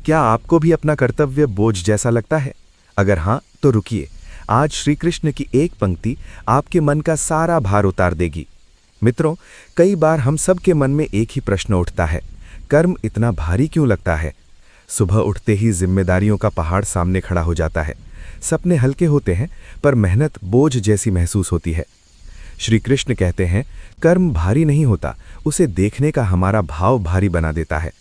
क्या आपको भी अपना कर्तव्य बोझ जैसा लगता है? अगर हाँ, तो रुकिए। आज श्री कृष्ण की एक पंक्ति आपके मन का सारा भार उतार देगी। मित्रों, कई बार हम सब के मन में एक ही प्रश्न उठता है, कर्म इतना भारी क्यों लगता है? सुबह उठते ही जिम्मेदारियों का पहाड़ सामने खड़ा हो जाता है। सपने हल्के होते हैं, पर मेहनत बोझ जैसी महसूस होती है। श्री कृष्ण कहते हैं, कर्म भारी नहीं होता, उसे देखने का हमारा भाव भारी बना देता है।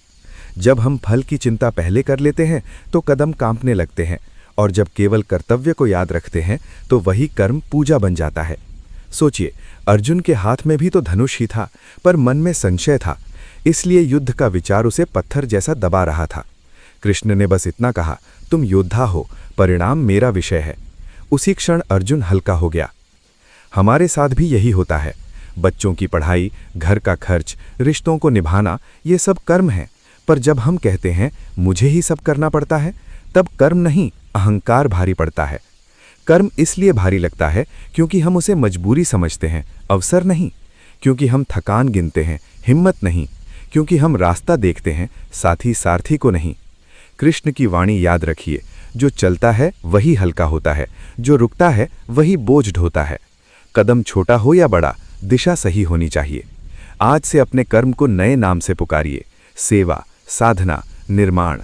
जब हम फल की चिंता पहले कर लेते हैं तो कदम कांपने लगते हैं, और जब केवल कर्तव्य को याद रखते हैं तो वही कर्म पूजा बन जाता है। सोचिए, अर्जुन के हाथ में भी तो धनुष ही था, पर मन में संशय था, इसलिए युद्ध का विचार उसे पत्थर जैसा दबा रहा था। कृष्ण ने बस इतना कहा, तुम योद्धा हो, परिणाम मेरा विषय है। उसी क्षण अर्जुन हल्का हो गया। हमारे साथ भी यही होता है। बच्चों की पढ़ाई, घर का खर्च, रिश्तों को निभाना, ये सब कर्म है। पर जब हम कहते हैं मुझे ही सब करना पड़ता है, तब कर्म नहीं, अहंकार भारी पड़ता है। कर्म इसलिए भारी लगता है क्योंकि हम उसे मजबूरी समझते हैं, अवसर नहीं। क्योंकि हम थकान गिनते हैं, हिम्मत नहीं। क्योंकि हम रास्ता देखते हैं, साथी सारथी को नहीं। कृष्ण की वाणी याद रखिए, जो चलता है वही हल्का होता है, जो रुकता है वही बोझ ढोता है। कदम छोटा हो या बड़ा, दिशा सही होनी चाहिए। आज से अपने कर्म को नए नाम से पुकारिए, सेवा, साधना, निर्माण।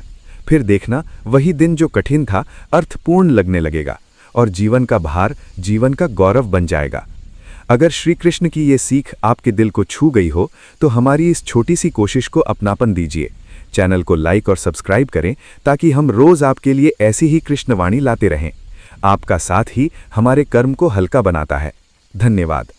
फिर देखना, वही दिन जो कठिन था अर्थपूर्ण लगने लगेगा, और जीवन का भार जीवन का गौरव बन जाएगा। अगर श्री कृष्ण की ये सीख आपके दिल को छू गई हो तो हमारी इस छोटी सी कोशिश को अपनापन दीजिए। चैनल को लाइक और सब्सक्राइब करें ताकि हम रोज आपके लिए ऐसी ही कृष्णवाणी लाते रहें। आपका साथ ही हमारे कर्म को हल्का बनाता है। धन्यवाद।